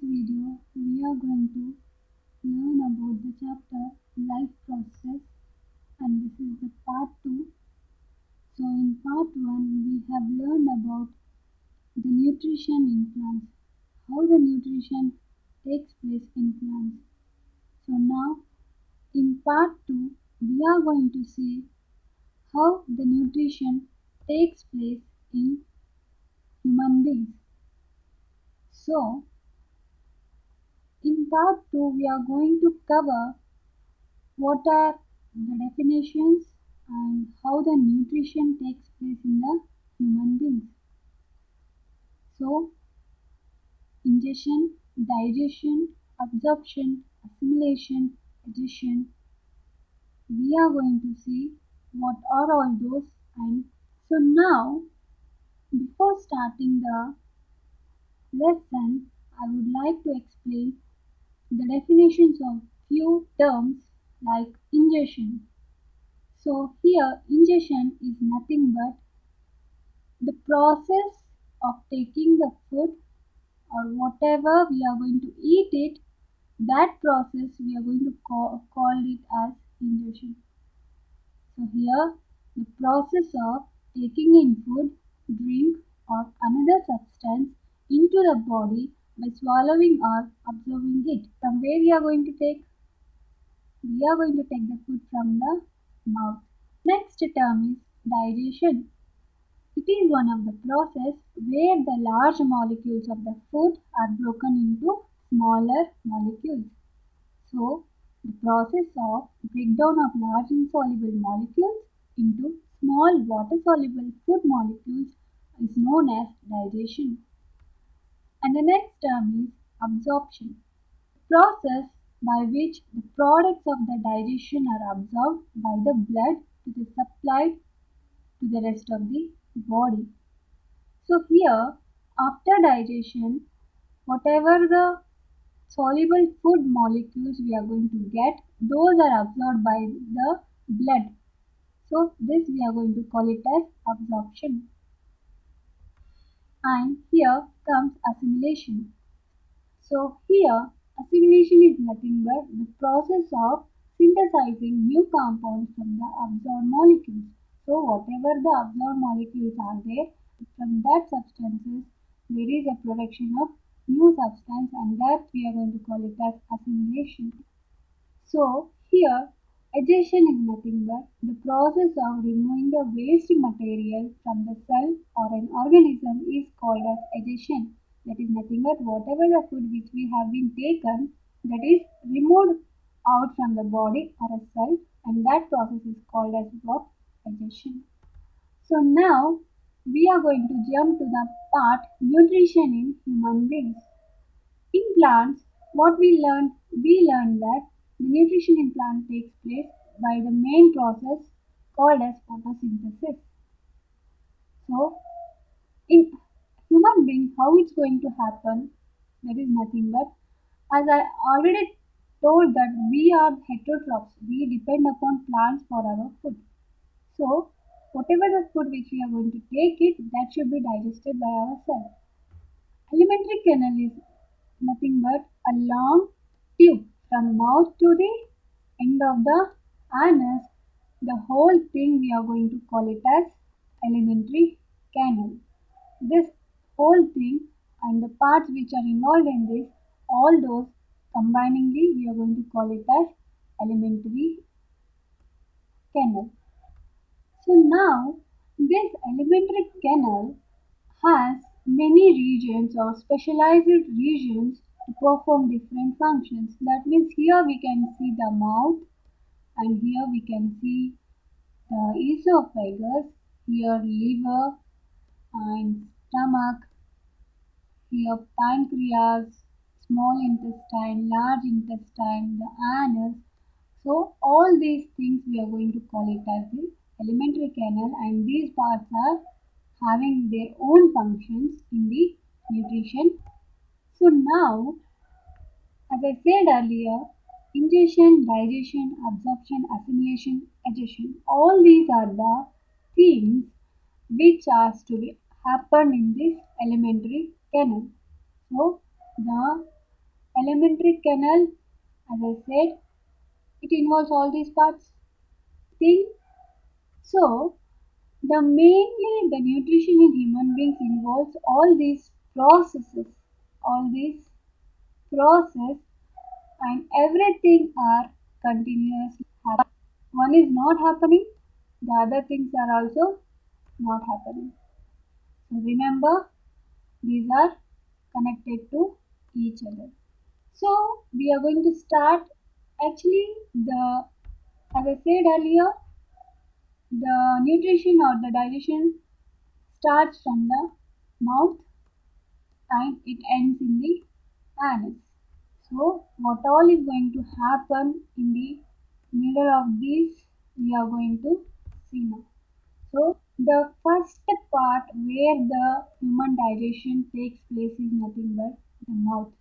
video, we are going to learn about the chapter Life Process, and this is the part 2. So, in part 1, we have learned about the nutrition in plants, how the nutrition takes place in plants. So, now in part 2, we are going to see how the nutrition takes place in human beings. So, in part 2, we are going to cover what are the definitions and how the nutrition takes place in the human beings. So, ingestion, digestion, absorption, assimilation, digestion. We are going to see what are all those, and so now before starting the lesson, I would like to explain the definitions of few terms like ingestion. So here ingestion is nothing but the process of taking the food or whatever we are going to eat it, that process we are going to call it as ingestion. So here the process of taking in food, drink or another substance into the body by swallowing or absorbing it. From where we are going to take? We are going to take the food from the mouth. Next term is digestion. It is one of the process where the large molecules of the food are broken into smaller molecules. So, the process of breakdown of large insoluble molecules into small water-soluble food molecules is known as digestion. And the next term is absorption. Process by which the products of the digestion are absorbed by the blood to be supplied to the rest of the body. So here, after digestion, whatever the soluble food molecules we are going to get, those are absorbed by the blood. So this we are going to call it as absorption. And here comes assimilation. So here assimilation is nothing but the process of synthesizing new compounds from the absorbed molecules. So whatever the absorbed molecules are there, from that substances there is a production of new substance, and that we are going to call it as assimilation. So here adhesion is nothing but the process of removing the waste material from the cell or an organism is called as adhesion. That is nothing but whatever the food which we have been taken, that is removed out from the body or a cell, and that process is called as what? Adhesion. So now we are going to jump to the part nutrition in human beings. In plants, what we learned that the nutrition in plant takes place by the main process called as photosynthesis. So, in human being, how it's going to happen, that is nothing but, as I already told that we are heterotrophs, we depend upon plants for our food. So, whatever the food which we are going to take it, that should be digested by ourselves. Alimentary canal is nothing but a long tube from mouth to the end of the anus. The whole thing we are going to call it as alimentary canal. This whole thing and the parts which are involved in this, all those combiningly we are going to call it as alimentary canal. So now this alimentary canal has many regions or specialized regions to perform different functions. That means here we can see the mouth, and here we can see the esophagus, here liver and stomach, here pancreas, small intestine, large intestine, the anus. So all these things we are going to call it as the alimentary canal, and these parts are having their own functions in the nutrition. So now, as I said earlier, ingestion, digestion, absorption, assimilation, adhesion, all these are the things which are to be happen in this alimentary canal. So the Alimentary canal, as I said, it involves all these parts. Thing. So the mainly the nutrition in human beings involves all these processes, all these process and everything are continuously happening. One is not happening, the other things are also not happening. So remember, these are connected to each other. So we are going to start actually the as I said earlier, the nutrition or the digestion starts from the mouth and it ends in the anus. So what all is going to happen in the middle of this we are going to see now. So the first part where the human digestion takes place is nothing but the mouth.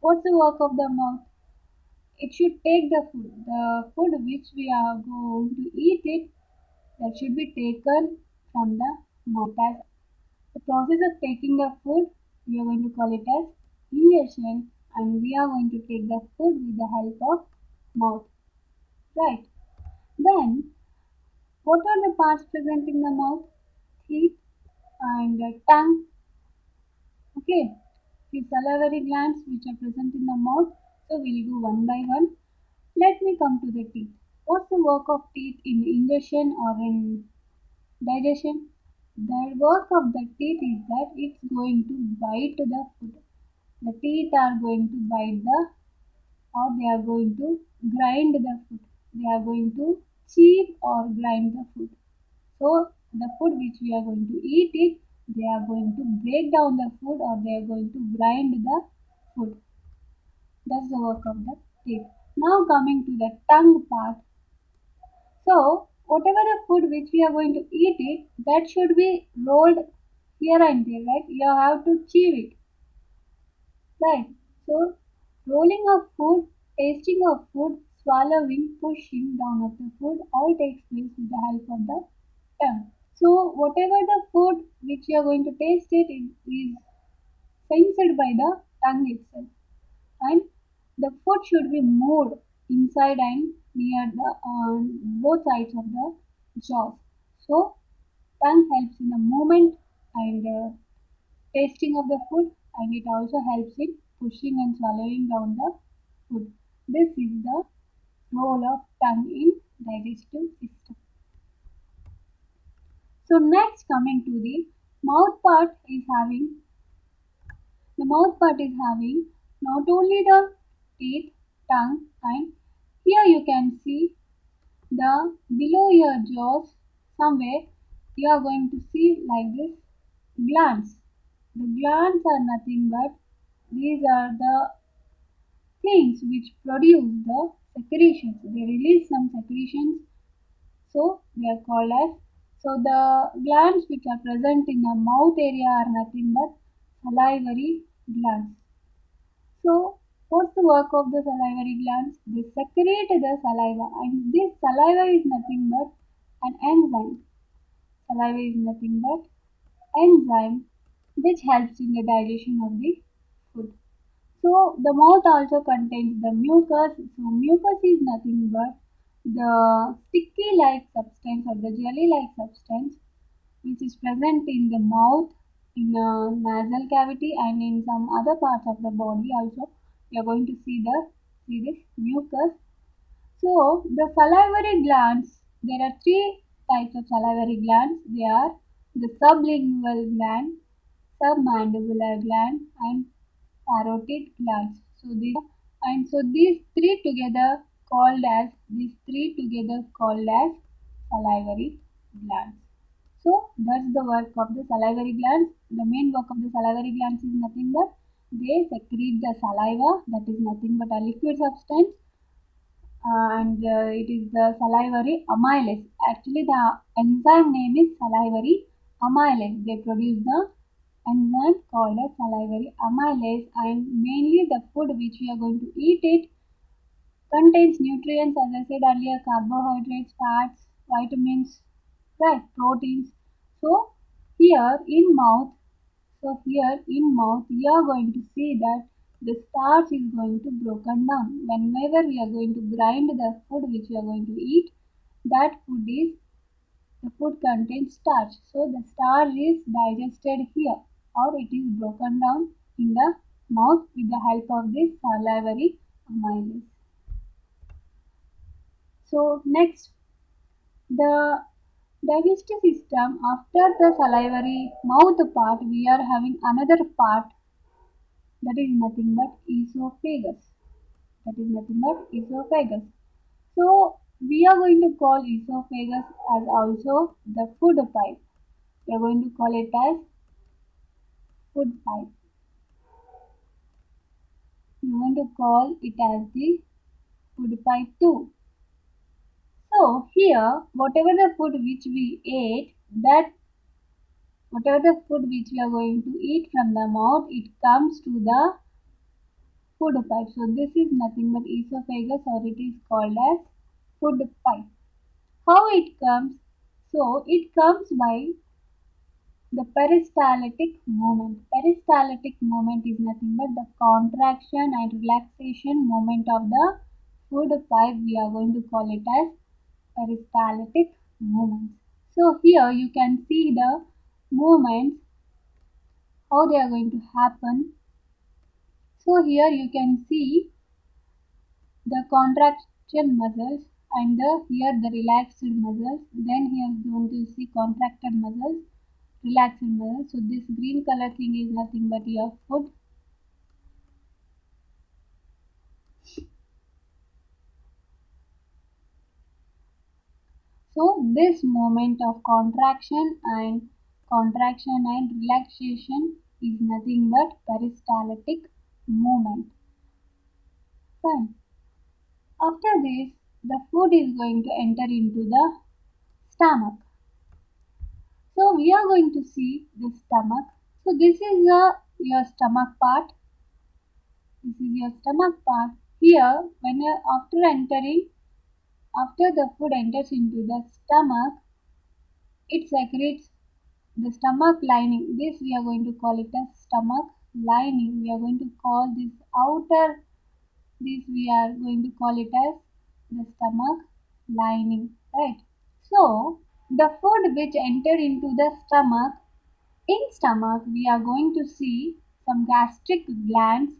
What's the work of the mouth? It should take the food which we are going to eat it, that should be taken from the mouth. As the process of taking the food, we are going to call it as ingestion, and we are going to take the food with the help of mouth. Right. Then, what are the parts present in the mouth? Teeth and tongue. Okay. The salivary glands which are present in the mouth. So we'll go one by one. Let me come to the teeth. What's the work of teeth in ingestion or in digestion? The work of the teeth is that it's going to bite the food. The teeth are going to bite the or they are going to grind the food. They are going to chew or grind the food. So the food which we are going to eat it, they are going to break down the food or they are going to grind the food. That's the work of the teeth. Now coming to the tongue part. So whatever the food which we are going to eat it, that should be rolled here and there, right? You have to chew it, right? So rolling of food, tasting of food, swallowing, pushing down of the food all takes place with the help of the tongue. So whatever the food which you are going to taste it is sensed by the tongue itself, and the food should be moved inside and near the both sides of the jaws. So tongue helps in the movement and tasting of the food, and it also helps in pushing and swallowing down the food. This is the role of tongue in digestive system. So next coming to the mouth part is having the mouth part is having not only the teeth, tongue, and here you can see the below your jaws somewhere you are going to see like this glands. The glands are nothing but these are the things which produce the secretions. They release some secretions, so they are called as. So the glands which are present in the mouth area are nothing but salivary glands. So what's the work of the salivary glands? They secrete the saliva, and this saliva is nothing but an enzyme. Saliva is nothing but enzyme which helps in the digestion of the food. So the mouth also contains the mucus. So mucus is nothing but the sticky like substance or the jelly like substance which is present in the mouth, in a nasal cavity and in some other parts of the body also. We are going to see this mucus. So the salivary glands, there are three types of salivary glands. They are the sublingual gland, submandibular gland, and parotid glands. So these three together called as salivary glands. So that's the work of the salivary glands. The main work of the salivary glands is nothing but they secrete the saliva, that is nothing but a liquid substance, and it is the salivary amylase. Actually, the enzyme name is salivary amylase. They produce the enzyme called as salivary amylase, and mainly the food which we are going to eat it contains nutrients, as I said earlier, carbohydrates, fats, vitamins, right, proteins. So here in mouth, you are going to see that the starch is going to broken down. Whenever we are going to grind the food which we are going to eat, that food is the food contains starch. So the starch is digested here or it is broken down in the mouth with the help of this salivary amylase. So next, the digestive system, after the salivary mouth part, we are having another part that is nothing but esophagus. That is nothing but esophagus. So we are going to call esophagus as also the food pipe. We are going to call it as food pipe. We are going to call it as the food pipe too. So here, whatever the food which we ate, that whatever the food which we are going to eat from the mouth, it comes to the food pipe. So this is nothing but esophagus, or it is called as food pipe. How it comes? So it comes by the peristaltic movement. Peristaltic movement is nothing but the contraction and relaxation movement of the food pipe. We are going to call it as peristaltic movements. So here you can see the movements, how they are going to happen. So here you can see the contraction muscles and here the relaxed muscles. Then here you going to see contracted muscles, relaxed muscles. So this green color thing is nothing but your food. So this moment of contraction and relaxation is nothing but peristaltic movement. Fine. After this, the food is going to enter into the stomach. So we are going to see the stomach. So this is your stomach part. This is your stomach part. Here, when after the food enters into the stomach, it secretes the stomach lining. This we are going to call it as stomach lining. We are going to call this outer. This we are going to call it as the stomach lining, right? So the food which enter into the stomach, in stomach we are going to see some gastric glands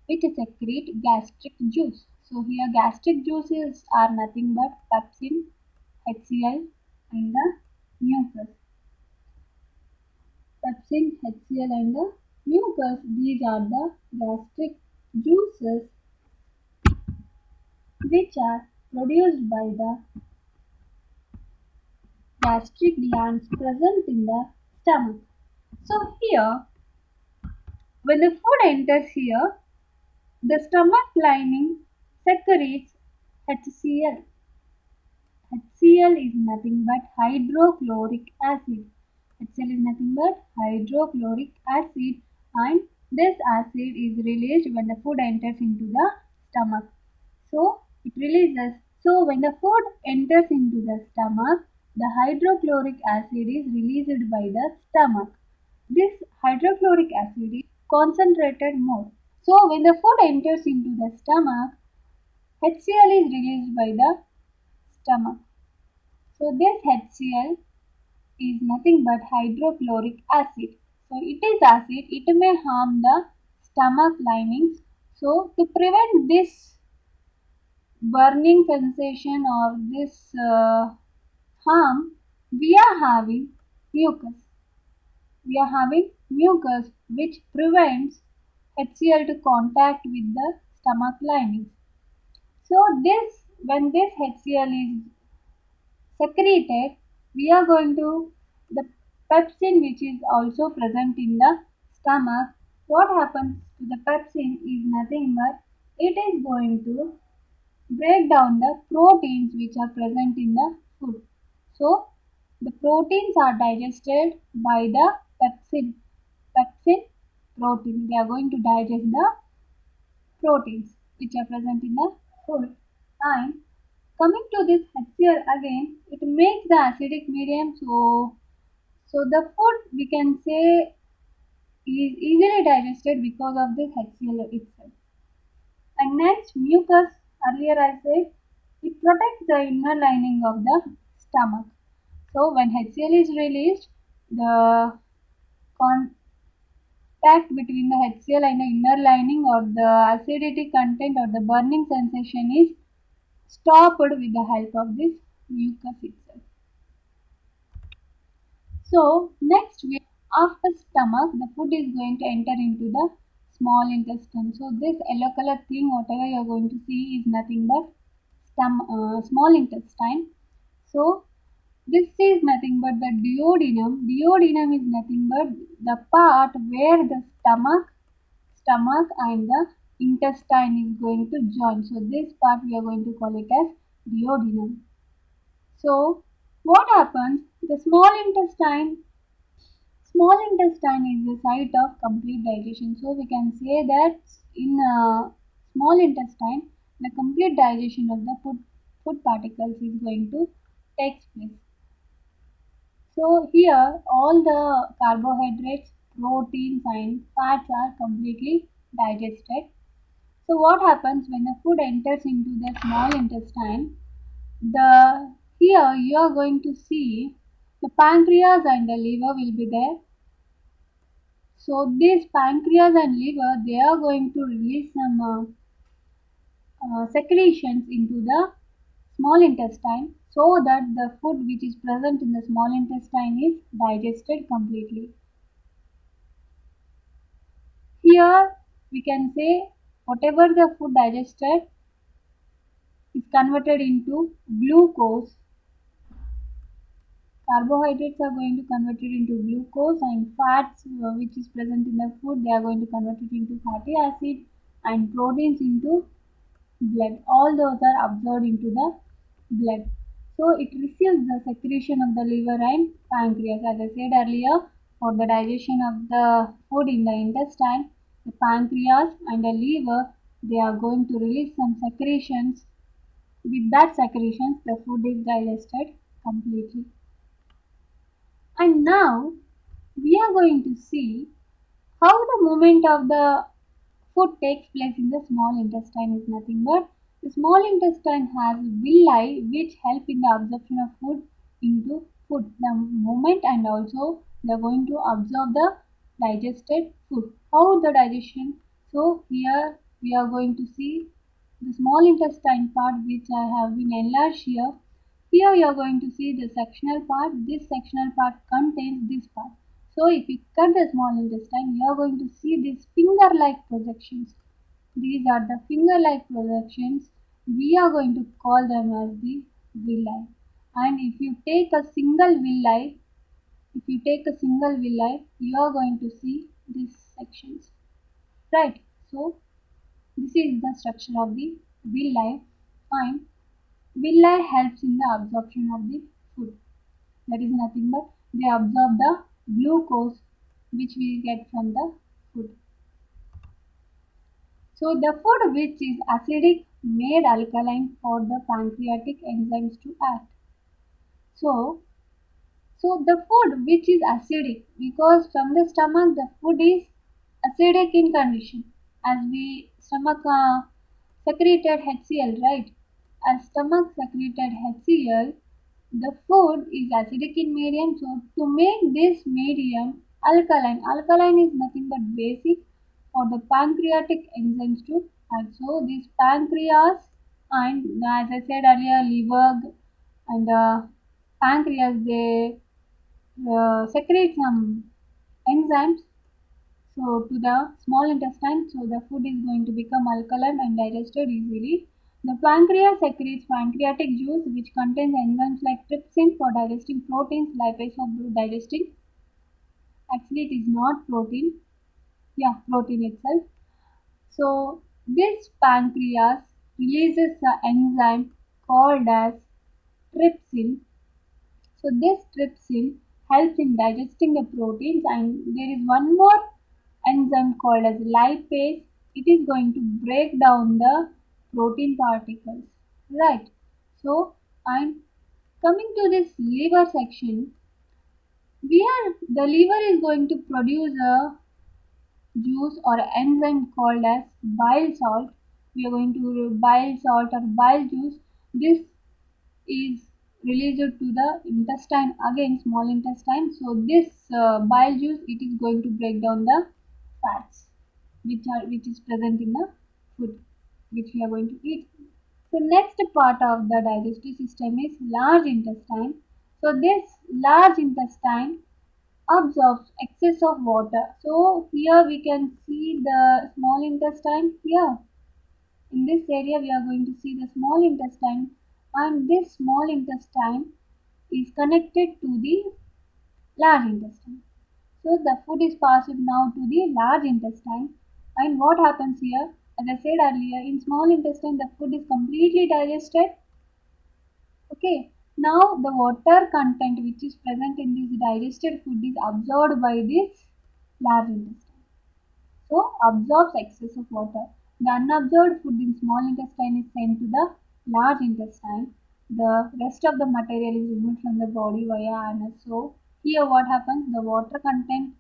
which secrete gastric juice. So here gastric juices are nothing but pepsin, HCl and the mucus. Pepsin, HCl and the mucus, these are the gastric juices which are produced by the gastric glands present in the stomach. So here, when the food enters here, the stomach lining secretes HCl. HCl is nothing but hydrochloric acid. HCl is nothing but hydrochloric acid, and this acid is released when the food enters into the stomach. So it releases. So when the food enters into the stomach, the hydrochloric acid is released by the stomach. This hydrochloric acid is concentrated more. So when the food enters into the stomach, HCl is released by the stomach. So this HCl is nothing but hydrochloric acid. So it is acid, it may harm the stomach linings. So to prevent this burning sensation or this harm, we are having mucus. We are having mucus which prevents HCl to contact with the stomach linings. So this, when this HCl is secreted, we are going to the pepsin which is also present in the stomach. What happens to the pepsin is nothing but it is going to break down the proteins which are present in the food. So the proteins are digested by the pepsin. Pepsin protein. They are going to digest the proteins which are present in the food. And coming to this HCl again, it makes the acidic medium. So the food we can say is easily digested because of this HCl itself. And next, mucus, earlier I said, it protects the inner lining of the stomach. So when HCl is released, the contact between the HCl and the inner lining or the acidity content or the burning sensation is stopped with the help of this mucus itself. So next we after stomach the food is going to enter into the small intestine. So this yellow color thing whatever you are going to see is nothing but small intestine. So this is nothing but the duodenum. Duodenum is nothing but the part where the stomach and the intestine is going to join. So this part we are going to call it as duodenum. So what happens? The small intestine is the site of complete digestion. So we can say that in small intestine, the complete digestion of the food particles is going to take place. So here all the carbohydrates, proteins and fats are completely digested. So what happens when the food enters into the small intestine? The here you are going to see the pancreas and the liver will be there. So this pancreas and liver they are going to release some secretions into the small intestine so that the food which is present in the small intestine is digested completely. Here we can say whatever the food digested is converted into glucose. Carbohydrates are going to convert it into glucose and fats which is present in the food they are going to convert it into fatty acid and proteins into blood. All those are absorbed into the blood. So it receives the secretion of the liver and pancreas. As I said earlier, for the digestion of the food in the intestine, the pancreas and the liver they are going to release some secretions. With that secretions, the food is digested completely. And now we are going to see how the movement of the food takes place in the small intestine is nothing but the small intestine has villi which help in the absorption of food into food. The movement and also they are going to absorb the digested food. How the digestion? So here we are going to see the small intestine part which I have been enlarged here. Here you are going to see the sectional part. This sectional part contains this part. So if you cut the small intestine, you are going to see these finger-like projections. These are the finger-like projections. We are going to call them as the villi. And if you take a single villi, you are going to see these sections. Right. So this is the structure of the villi. And villi helps in the absorption of the food. That is nothing but they absorb the glucose which we get from the food. So the food which is acidic made alkaline for the pancreatic enzymes to act. So, so the food which is acidic because from the stomach the food is acidic in condition as we stomach secreted HCl, right? As stomach secreted HCl, the food is acidic in medium. So to make this medium alkaline is nothing but basic for the pancreatic enzymes to act. So this pancreas and as I said earlier, liver and pancreas they secrete some enzymes so to the small intestine, so the food is going to become alkaline and digested easily. The pancreas secretes pancreatic juice which contains enzymes like trypsin for digesting proteins, lipase for digesting. Actually, it is not protein. Yeah, protein itself. So this pancreas releases the enzyme called as trypsin. So this trypsin helps in digesting the proteins and there is one more enzyme called as lipase. It is going to break down the protein particles. Right. So and coming to this liver section, we are the liver is going to produce a juice or enzyme called as bile salt. We are going to bile salt or bile juice. This is released to the intestine, again small intestine. So this bile juice, it is going to break down the fats which is present in the food which we are going to eat. So next part of the digestive system is large intestine. So this large intestine absorbs excess of water. So here we can see the small intestine here. In this area we are going to see the small intestine, and this small intestine is connected to the large intestine. So the food is passed now to the large intestine, and what happens here? As I said earlier, in small intestine the food is completely digested. Okay, now the water content which is present in this digested food is absorbed by this large intestine. So absorbs excess of water. The unabsorbed food in small intestine is sent to the large intestine. The rest of the material is removed from the body via anus. So here what happens? The water content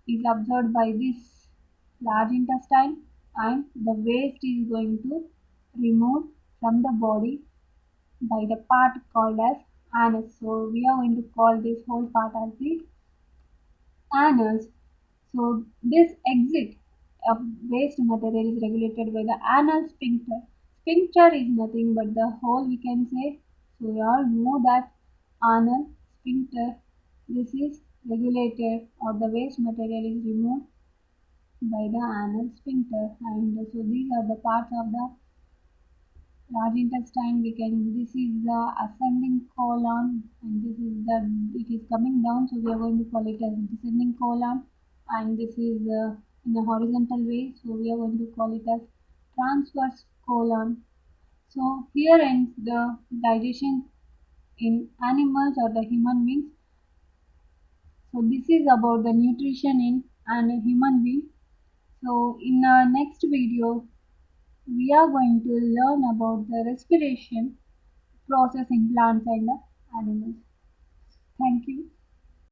is absorbed by this large intestine, and the waste is going to remove from the body by the part called as anus. So we are going to call this whole part as the anus. So this exit of waste material is regulated by the anal sphincter. Sphincter is nothing but the hole, we can say. So we all know that anal sphincter, this is regulated, or the waste material is removed by the anal sphincter. And so these are the parts of the large intestine. We can, this is the ascending colon, and this is the, it is coming down, so we are going to call it as descending colon. And this is in a horizontal way, so we are going to call it as transverse colon. So here ends the digestion in animals or the human beings. So this is about the nutrition in a human being. So in our next video we are going to learn about the respiration process in plants and animals. Thank you.